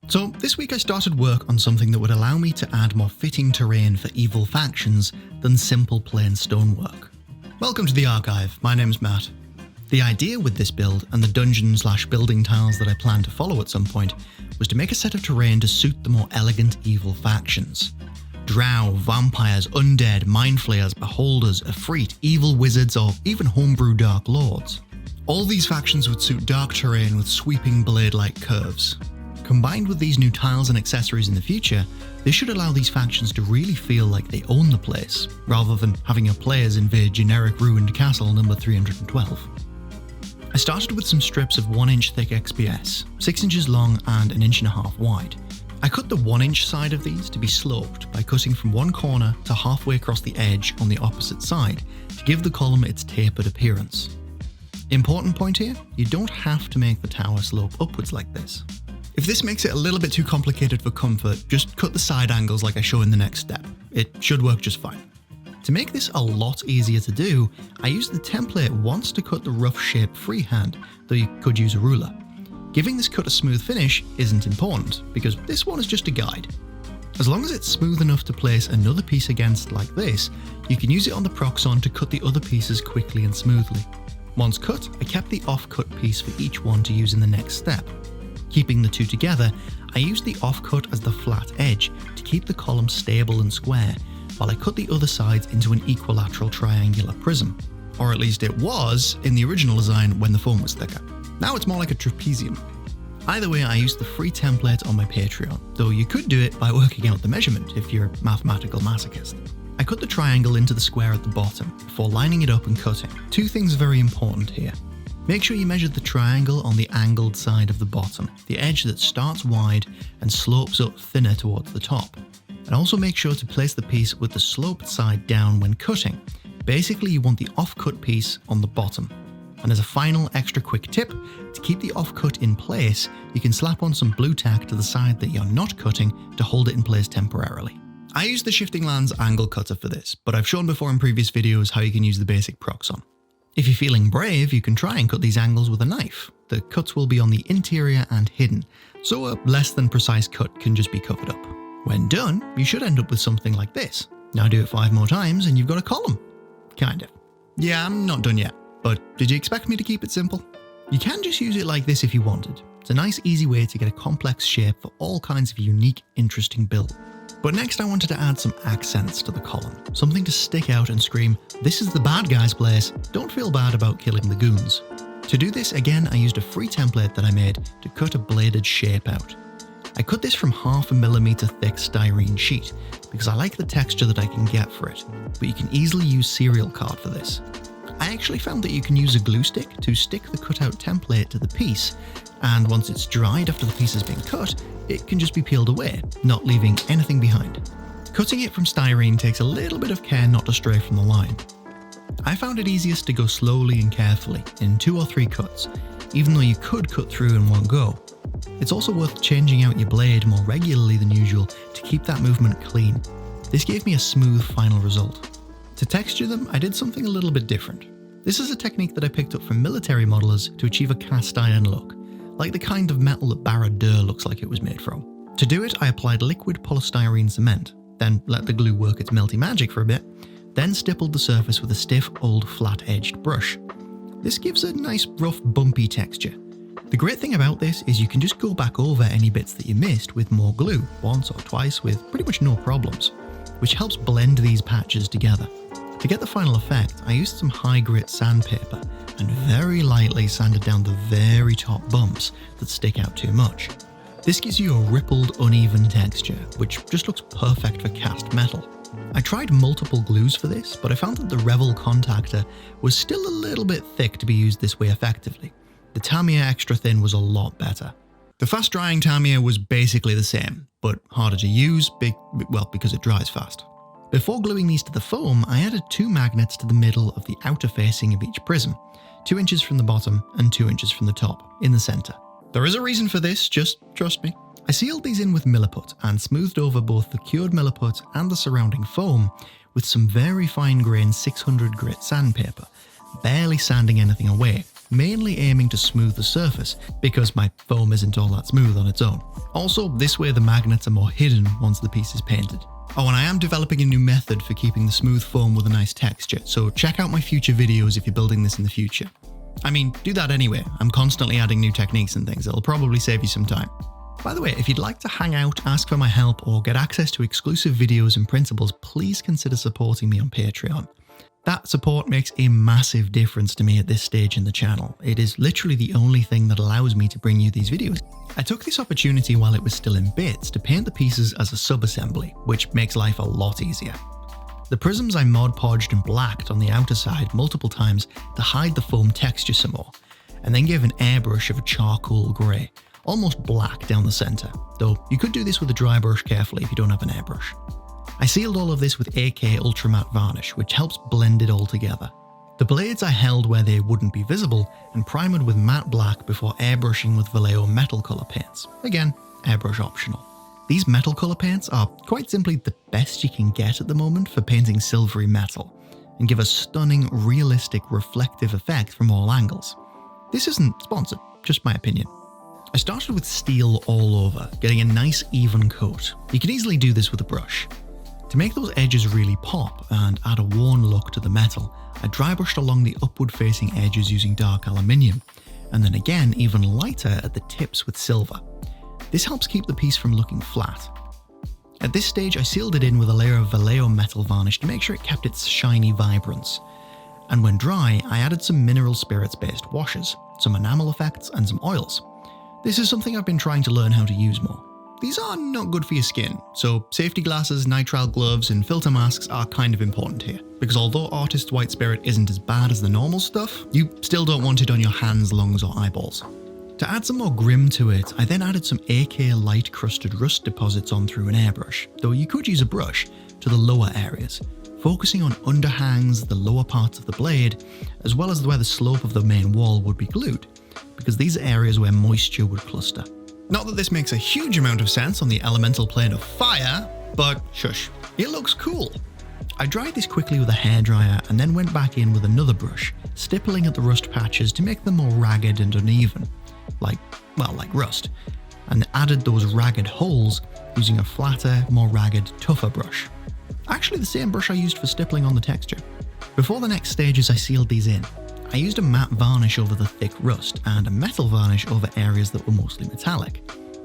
So this week I started work on something that would allow me to add more fitting terrain for evil factions than simple plain stonework. Welcome to the archive, my name's Matt. The idea with this build and the dungeon/building tiles that I plan to follow at some point was to make a set of terrain to suit the more elegant evil factions. Drow, vampires, undead, mind flayers, beholders, Efreet, evil wizards, or even homebrew dark lords. All these factions would suit dark terrain with sweeping blade-like curves. Combined with these new tiles and accessories in the future, this should allow these factions to really feel like they own the place, rather than having your players invade generic ruined castle number 312. I started with some strips of 1-inch thick XPS, 6 inches long and 1.5 inches wide. I cut the 1-inch side of these to be sloped by cutting from one corner to halfway across the edge on the opposite side to give the column its tapered appearance. Important point here, you don't have to make the tower slope upwards like this. If this makes it a little bit too complicated for comfort, just cut the side angles like I show in the next step. It should work just fine. To make this a lot easier to do, I used the template once to cut the rough shape freehand, though you could use a ruler. Giving this cut a smooth finish isn't important, because this one is just a guide. As long as it's smooth enough to place another piece against like this, you can use it on the proxon to cut the other pieces quickly and smoothly. Once cut, I kept the off-cut piece for each one to use in the next step. Keeping the two together, I used the off-cut as the flat edge to keep the column stable and square, while I cut the other sides into an equilateral triangular prism. Or at least it was in the original design when the foam was thicker. Now it's more like a trapezium. Either way, I used the free template on my Patreon, though you could do it by working out the measurement if you're a mathematical masochist. I cut the triangle into the square at the bottom before lining it up and cutting. Two things very important here. Make sure you measure the triangle on the angled side of the bottom, the edge that starts wide and slopes up thinner towards the top. And also make sure to place the piece with the sloped side down when cutting. Basically, you want the off-cut piece on the bottom. And as a final extra quick tip, to keep the off-cut in place, you can slap on some blue tack to the side that you're not cutting to hold it in place temporarily. I use the Shifting Lands angle cutter for this, but I've shown before in previous videos how you can use the basic proxon. If you're feeling brave, you can try and cut these angles with a knife. The cuts will be on the interior and hidden, so a less than precise cut can just be covered up. When done, you should end up with something like this. Now do it 5 more times and you've got a column. Kind of. Yeah, I'm not done yet. But did you expect me to keep it simple? You can just use it like this if you wanted. It's a nice easy way to get a complex shape for all kinds of unique, interesting builds. But next I wanted to add some accents to the column. Something to stick out and scream, "This is the bad guy's place, don't feel bad about killing the goons." To do this, again, I used a free template that I made to cut a bladed shape out. I cut this from 0.5 mm thick styrene sheet, because I like the texture that I can get for it, but you can easily use cereal card for this. I actually found that you can use a glue stick to stick the cutout template to the piece, and once it's dried after the piece has been cut, it can just be peeled away, not leaving anything behind. Cutting it from styrene takes a little bit of care not to stray from the line. I found it easiest to go slowly and carefully, in 2 or 3 cuts, even though you could cut through in one go. It's also worth changing out your blade more regularly than usual to keep that movement clean. This gave me a smooth final result. To texture them, I did something a little bit different. This is a technique that I picked up from military modelers to achieve a cast iron look, like the kind of metal that Barad-dûr looks like it was made from. To do it, I applied liquid polystyrene cement, then let the glue work its melty magic for a bit, then stippled the surface with a stiff, old, flat-edged brush. This gives a nice, rough, bumpy texture. The great thing about this is you can just go back over any bits that you missed with more glue, once or twice with pretty much no problems, which helps blend these patches together. To get the final effect, I used some high grit sandpaper and very lightly sanded down the very top bumps that stick out too much. This gives you a rippled, uneven texture, which just looks perfect for cast metal. I tried multiple glues for this, but I found that the Revel contactor was still a little bit thick to be used this way effectively. The Tamiya Extra Thin was a lot better. The fast drying Tamiya was basically the same, but harder to use, because it dries fast. Before gluing these to the foam, I added 2 magnets to the middle of the outer facing of each prism, 2 inches from the bottom and 2 inches from the top, in the center. There is a reason for this, just trust me. I sealed these in with milliput and smoothed over both the cured milliput and the surrounding foam with some very fine grained 600 grit sandpaper, barely sanding anything away, mainly aiming to smooth the surface because my foam isn't all that smooth on its own. Also, this way the magnets are more hidden once the piece is painted. Oh, and I am developing a new method for keeping the smooth foam with a nice texture, so check out my future videos if you're building this in the future. I mean, do that anyway. I'm constantly adding new techniques and things. It'll probably save you some time. By the way, if you'd like to hang out, ask for my help, or get access to exclusive videos and printables, please consider supporting me on Patreon. That support makes a massive difference to me at this stage in the channel. It is literally the only thing that allows me to bring you these videos. I took this opportunity while it was still in bits to paint the pieces as a sub-assembly, which makes life a lot easier. The prisms I Mod Podged and blacked on the outer side multiple times to hide the foam texture some more, and then gave an airbrush of a charcoal grey, almost black down the centre, though you could do this with a dry brush carefully if you don't have an airbrush. I sealed all of this with AK Ultra Matte Varnish, which helps blend it all together. The blades I held where they wouldn't be visible and primered with matte black before airbrushing with Vallejo metal colour paints. Again, airbrush optional. These metal colour paints are quite simply the best you can get at the moment for painting silvery metal, and give a stunning, realistic, reflective effect from all angles. This isn't sponsored, just my opinion. I started with steel all over, getting a nice even coat. You can easily do this with a brush. To make those edges really pop and add a worn look to the metal, I dry brushed along the upward facing edges using dark aluminium, and then again even lighter at the tips with silver. This helps keep the piece from looking flat. At this stage I sealed it in with a layer of Vallejo metal varnish to make sure it kept its shiny vibrance. And when dry, I added some mineral spirits based washes, some enamel effects and some oils. This is something I've been trying to learn how to use more. These are not good for your skin, so safety glasses, nitrile gloves and filter masks are kind of important here, because although Artist's White Spirit isn't as bad as the normal stuff, you still don't want it on your hands, lungs or eyeballs. To add some more grim to it, I then added some AK light crusted rust deposits on through an airbrush, though you could use a brush, to the lower areas, focusing on underhangs, the lower parts of the blade, as well as where the slope of the main wall would be glued, because these are areas where moisture would cluster. Not that this makes a huge amount of sense on the elemental plane of fire, but shush, it looks cool. I dried this quickly with a hairdryer and then went back in with another brush, stippling at the rust patches to make them more ragged and uneven, like rust, and added those ragged holes using a flatter, more ragged, tougher brush. Actually the same brush I used for stippling on the texture. Before the next stages I sealed these in. I used a matte varnish over the thick rust and a metal varnish over areas that were mostly metallic.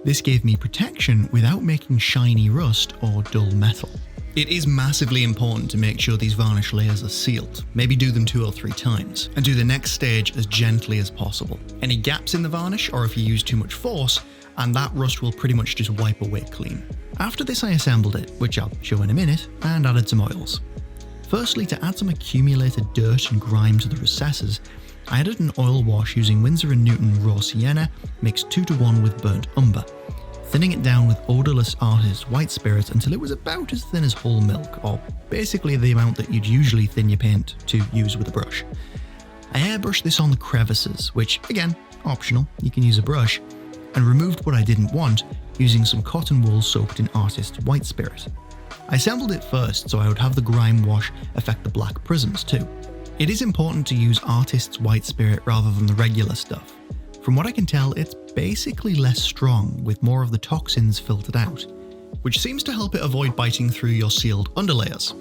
This gave me protection without making shiny rust or dull metal. It is massively important to make sure these varnish layers are sealed, maybe do them 2 or 3 times, and do the next stage as gently as possible. Any gaps in the varnish, or if you use too much force, and that rust will pretty much just wipe away clean. After this I assembled it, which I'll show in a minute, and added some oils. Firstly, to add some accumulated dirt and grime to the recesses, I added an oil wash using Winsor & Newton raw sienna mixed 2:1 with burnt umber, thinning it down with odorless Artist's White Spirit until it was about as thin as whole milk, or basically the amount that you'd usually thin your paint to use with a brush. I airbrushed this on the crevices, which again, optional, you can use a brush, and removed what I didn't want using some cotton wool soaked in Artist's White Spirit. I assembled it first so I would have the grime wash affect the black prisms too. It is important to use Artist's White Spirit rather than the regular stuff. From what I can tell, it's basically less strong with more of the toxins filtered out, which seems to help it avoid biting through your sealed underlayers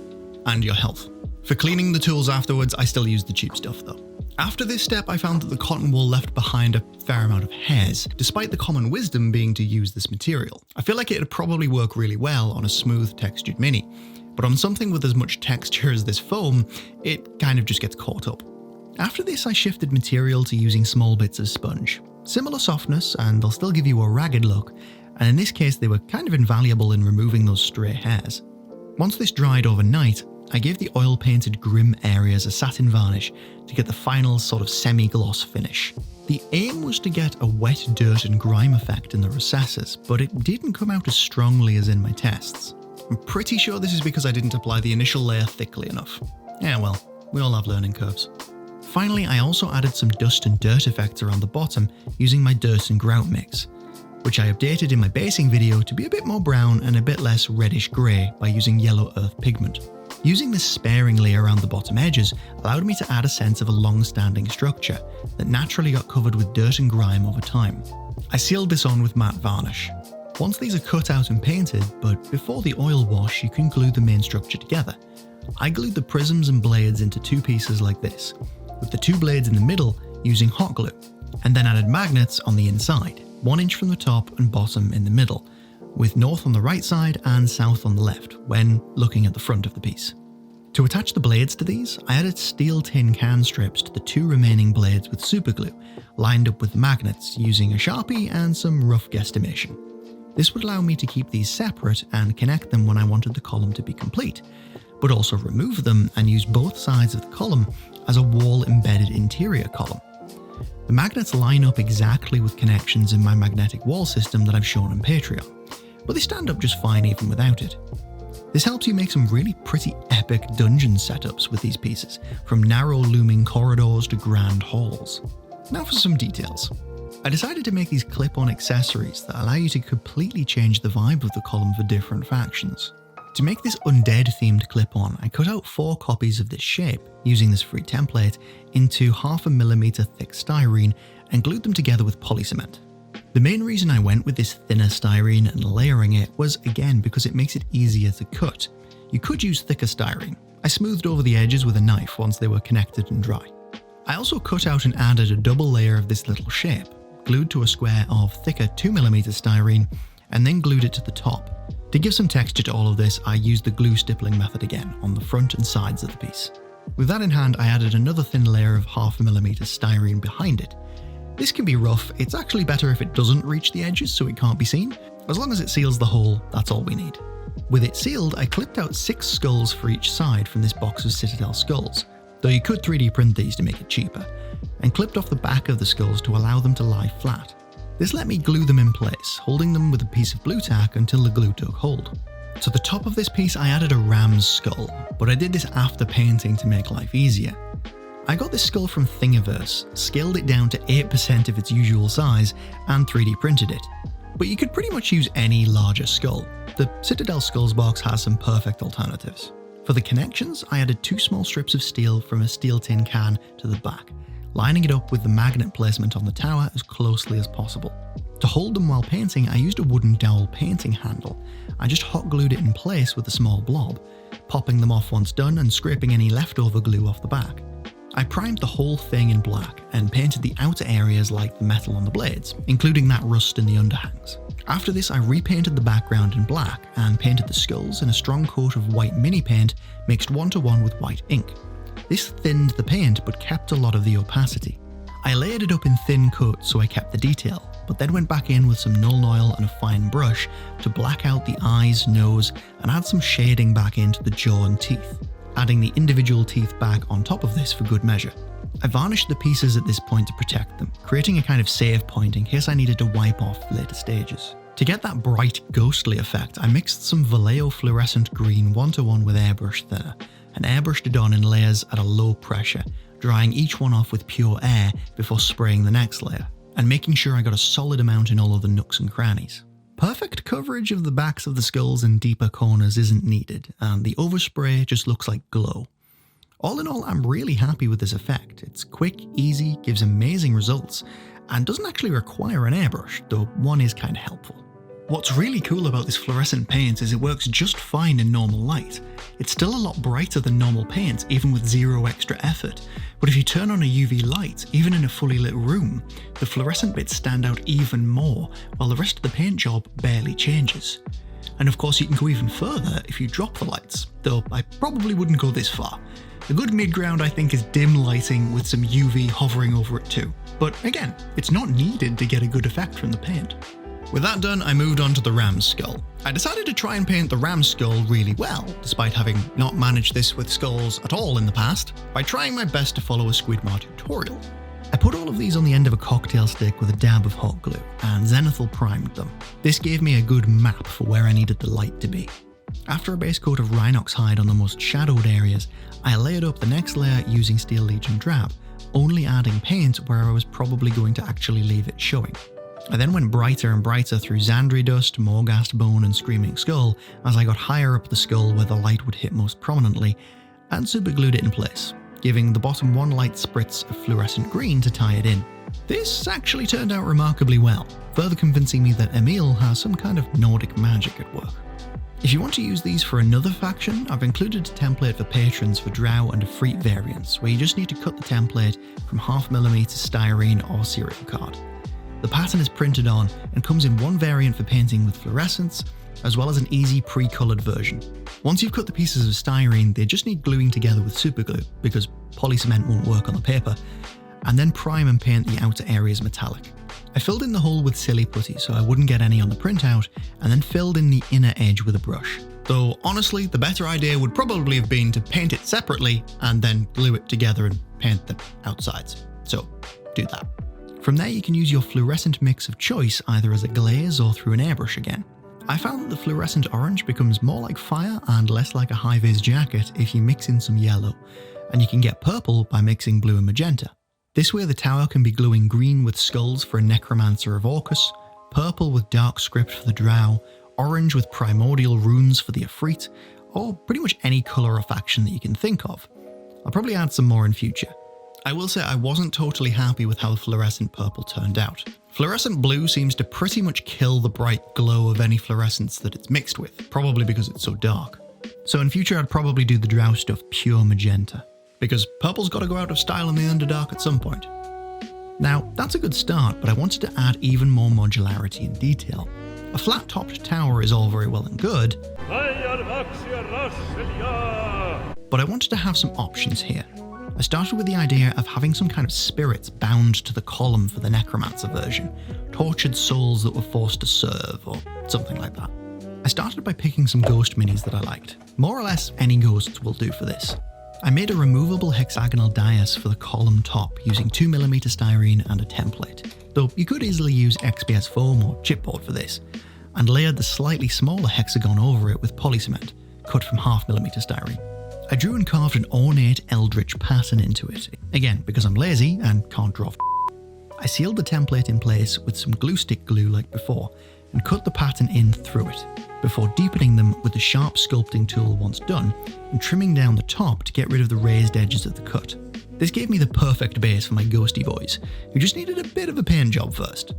and your health. For cleaning the tools afterwards, I still use the cheap stuff though. After this step, I found that the cotton wool left behind a fair amount of hairs, despite the common wisdom being to use this material. I feel like it'd probably work really well on a smooth textured mini, but on something with as much texture as this foam, it kind of just gets caught up. After this, I shifted material to using small bits of sponge. Similar softness, and they'll still give you a ragged look, and in this case they were kind of invaluable in removing those stray hairs. Once this dried overnight, I gave the oil-painted grim areas a satin varnish to get the final sort of semi-gloss finish. The aim was to get a wet dirt and grime effect in the recesses, but it didn't come out as strongly as in my tests. I'm pretty sure this is because I didn't apply the initial layer thickly enough. Yeah well, we all have learning curves. Finally, I also added some dust and dirt effects around the bottom using my dirt and grout mix, which I updated in my basing video to be a bit more brown and a bit less reddish grey by using yellow earth pigment. Using this sparingly around the bottom edges allowed me to add a sense of a long-standing structure that naturally got covered with dirt and grime over time. I sealed this on with matte varnish. Once these are cut out and painted, but before the oil wash, you can glue the main structure together. I glued the prisms and blades into two pieces like this, with the two blades in the middle using hot glue, and then added magnets on the inside, 1 inch from the top and bottom in the middle, with north on the right side and south on the left when looking at the front of the piece. To attach the blades to these, I added steel tin can strips to the 2 remaining blades with superglue, lined up with magnets using a Sharpie and some rough guesstimation. This would allow me to keep these separate and connect them when I wanted the column to be complete, but also remove them and use both sides of the column as a wall-embedded interior column. The magnets line up exactly with connections in my magnetic wall system that I've shown on Patreon, but they stand up just fine even without it. This helps you make some really pretty epic dungeon setups with these pieces, from narrow looming corridors to grand halls. Now for some details. I decided to make these clip-on accessories that allow you to completely change the vibe of the column for different factions. To make this undead themed clip-on, I cut out 4 copies of this shape, using this free template, into 0.5 millimeter thick styrene and glued them together with polycement. The main reason I went with this thinner styrene and layering it was again because it makes it easier to cut. You could use thicker styrene. I smoothed over the edges with a knife once they were connected and dry. I also cut out and added a double layer of this little shape, glued to a square of thicker 2mm styrene, and then glued it to the top. To give some texture to all of this, I used the glue stippling method again on the front and sides of the piece. With that in hand, I added another thin layer of 0.5 millimeter styrene behind it. This can be rough. It's actually better if it doesn't reach the edges so it can't be seen. As long as it seals the hole, that's all we need. With it sealed, I clipped out 6 skulls for each side from this box of Citadel skulls, though you could 3D print these to make it cheaper, and clipped off the back of the skulls to allow them to lie flat. This let me glue them in place, holding them with a piece of blue tack until the glue took hold. To the top of this piece I added a ram's skull, but I did this after painting to make life easier. I got this skull from Thingiverse, scaled it down to 8% of its usual size, and 3D printed it. But you could pretty much use any larger skull. The Citadel Skulls box has some perfect alternatives. For the connections, I added 2 small strips of steel from a steel tin can to the back, lining it up with the magnet placement on the tower as closely as possible. To hold them while painting, I used a wooden dowel painting handle. I just hot glued it in place with a small blob, popping them off once done and scraping any leftover glue off the back. I primed the whole thing in black and painted the outer areas like the metal on the blades, including that rust in the underhangs. After this, I repainted the background in black and painted the skulls in a strong coat of white mini paint mixed 1:1 with white ink. This thinned the paint but kept a lot of the opacity. I layered it up in thin coats so I kept the detail, but then went back in with some Nuln Oil and a fine brush to black out the eyes, nose, and add some shading back into the jaw and teeth, adding the individual teeth back on top of this for good measure. I varnished the pieces at this point to protect them, creating a kind of save point in case I needed to wipe off later stages. To get that bright, ghostly effect, I mixed some Vallejo fluorescent green 1:1 with airbrush thinner, and airbrushed it on in layers at a low pressure, drying each one off with pure air before spraying the next layer, and making sure I got a solid amount in all of the nooks and crannies. Perfect coverage of the backs of the skulls and deeper corners isn't needed, and the overspray just looks like glow. All in all, I'm really happy with this effect. It's quick, easy, gives amazing results, and doesn't actually require an airbrush, though one is kind of helpful. What's really cool about this fluorescent paint is it works just fine in normal light. It's still a lot brighter than normal paint, even with zero extra effort, but if you turn on a UV light, even in a fully lit room, the fluorescent bits stand out even more, while the rest of the paint job barely changes. And of course you can go even further if you drop the lights, though I probably wouldn't go this far. The good mid-ground I think is dim lighting with some UV hovering over it too, but again, it's not needed to get a good effect from the paint. With that done, I moved on to the ram's skull. I decided to try and paint the ram's skull really well, despite having not managed this with skulls at all in the past, by trying my best to follow a Squidmar tutorial. I put all of these on the end of a cocktail stick with a dab of hot glue, and zenithal primed them. This gave me a good map for where I needed the light to be. After a base coat of Rhinox hide on the most shadowed areas, I layered up the next layer using Steel Legion drab, only adding paint where I was probably going to actually leave it showing. I then went brighter and brighter through Xandri Dust, Morghast Bone and Screaming Skull as I got higher up the skull where the light would hit most prominently, and superglued it in place, giving the bottom one light spritz of fluorescent green to tie it in. This actually turned out remarkably well, further convincing me that Emil has some kind of Nordic magic at work. If you want to use these for another faction, I've included a template for patrons for Drow and Efreet variants, where you just need to cut the template from 0.5mm styrene or serial card. The pattern is printed on and comes in one variant for painting with fluorescence, as well as an easy pre-coloured version. Once you've cut the pieces of styrene, they just need gluing together with superglue, because polycement won't work on the paper, and then prime and paint the outer areas metallic. I filled in the hole with silly putty so I wouldn't get any on the printout, and then filled in the inner edge with a brush. Though honestly, the better idea would probably have been to paint it separately and then glue it together and paint the outsides. So do that. From there you can use your fluorescent mix of choice either as a glaze or through an airbrush again. I found that the fluorescent orange becomes more like fire and less like a high-vis jacket if you mix in some yellow, and you can get purple by mixing blue and magenta. This way the tower can be glowing green with skulls for a Necromancer of Orcus, purple with dark script for the Drow, orange with primordial runes for the Efreet, or pretty much any colour or faction that you can think of. I'll probably add some more in future. I will say I wasn't totally happy with how the fluorescent purple turned out. Fluorescent blue seems to pretty much kill the bright glow of any fluorescence that it's mixed with, probably because it's so dark. So in future I'd probably do the Drow stuff pure magenta, because purple's got to go out of style in the Underdark at some point. Now, that's a good start, but I wanted to add even more modularity and detail. A flat-topped tower is all very well and good, but I wanted to have some options here. I started with the idea of having some kind of spirits bound to the column for the Necromancer version, tortured souls that were forced to serve, or something like that. I started by picking some ghost minis that I liked. More or less any ghosts will do for this. I made a removable hexagonal dais for the column top using 2mm styrene and a template, though you could easily use XPS foam or chipboard for this, and layered the slightly smaller hexagon over it with polycement, cut from 0.5mm styrene. I drew and carved an ornate eldritch pattern into it, again because I'm lazy and can't draw. I sealed the template in place with some glue stick glue like before, and cut the pattern in through it, before deepening them with the sharp sculpting tool once done, and trimming down the top to get rid of the raised edges of the cut. This gave me the perfect base for my ghosty boys, who just needed a bit of a paint job first.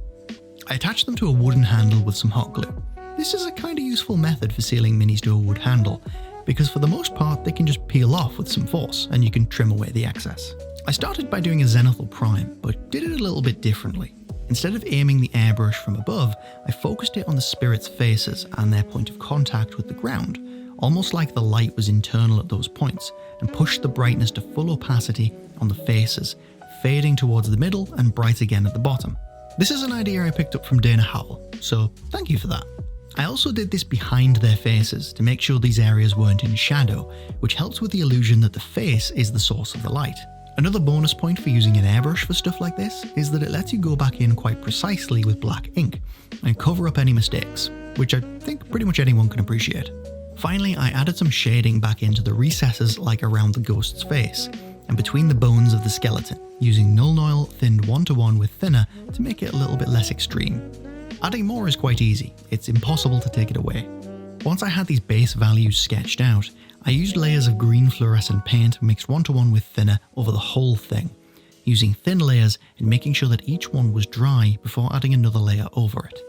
I attached them to a wooden handle with some hot glue. This is a kinda useful method for sealing minis to a wood handle, because for the most part they can just peel off with some force and you can trim away the excess. I started by doing a zenithal prime, but did it a little bit differently. Instead of aiming the airbrush from above, I focused it on the spirits' faces and their point of contact with the ground, almost like the light was internal at those points, and pushed the brightness to full opacity on the faces, fading towards the middle and bright again at the bottom. This is an idea I picked up from Dana Howell, so thank you for that. I also did this behind their faces to make sure these areas weren't in shadow, which helps with the illusion that the face is the source of the light. Another bonus point for using an airbrush for stuff like this is that it lets you go back in quite precisely with black ink and cover up any mistakes, which I think pretty much anyone can appreciate. Finally, I added some shading back into the recesses like around the ghost's face and between the bones of the skeleton, using Nuln Oil thinned 1:1 with thinner to make it a little bit less extreme. Adding more is quite easy, it's impossible to take it away. Once I had these base values sketched out, I used layers of green fluorescent paint mixed 1:1 with thinner over the whole thing, using thin layers and making sure that each one was dry before adding another layer over it.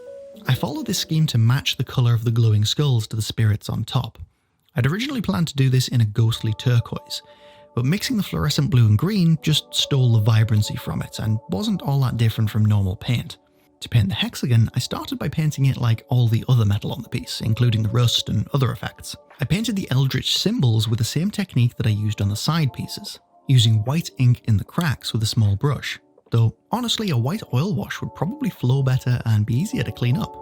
I followed this scheme to match the colour of the glowing skulls to the spirits on top. I'd originally planned to do this in a ghostly turquoise, but mixing the fluorescent blue and green just stole the vibrancy from it and wasn't all that different from normal paint. To paint the hexagon, I started by painting it like all the other metal on the piece, including the rust and other effects. I painted the eldritch symbols with the same technique that I used on the side pieces, using white ink in the cracks with a small brush, though honestly a white oil wash would probably flow better and be easier to clean up.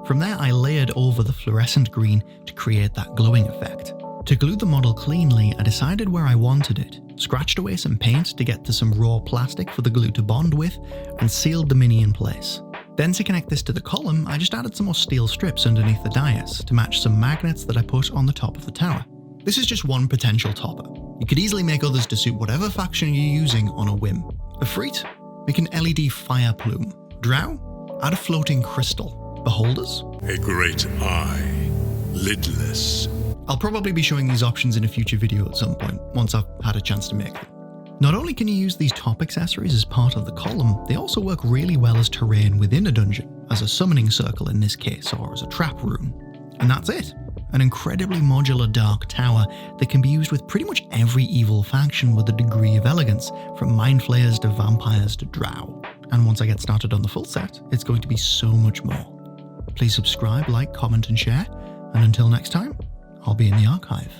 From there I layered over the fluorescent green to create that glowing effect. To glue the model cleanly, I decided where I wanted it, scratched away some paint to get to some raw plastic for the glue to bond with, and sealed the mini in place. Then to connect this to the column, I just added some more steel strips underneath the dais to match some magnets that I put on the top of the tower. This is just one potential topper. You could easily make others to suit whatever faction you're using on a whim. Efreet, make an LED fire plume. Drow, add a floating crystal. Beholders? A great eye, lidless. I'll probably be showing these options in a future video at some point, once I've had a chance to make them. Not only can you use these top accessories as part of the column, they also work really well as terrain within a dungeon, as a summoning circle in this case, or as a trap rune. And that's it. An incredibly modular dark tower that can be used with pretty much every evil faction with a degree of elegance, from mind flayers to vampires to drow. And once I get started on the full set, it's going to be so much more. Please subscribe, like, comment and share, and until next time, I'll be in the archive.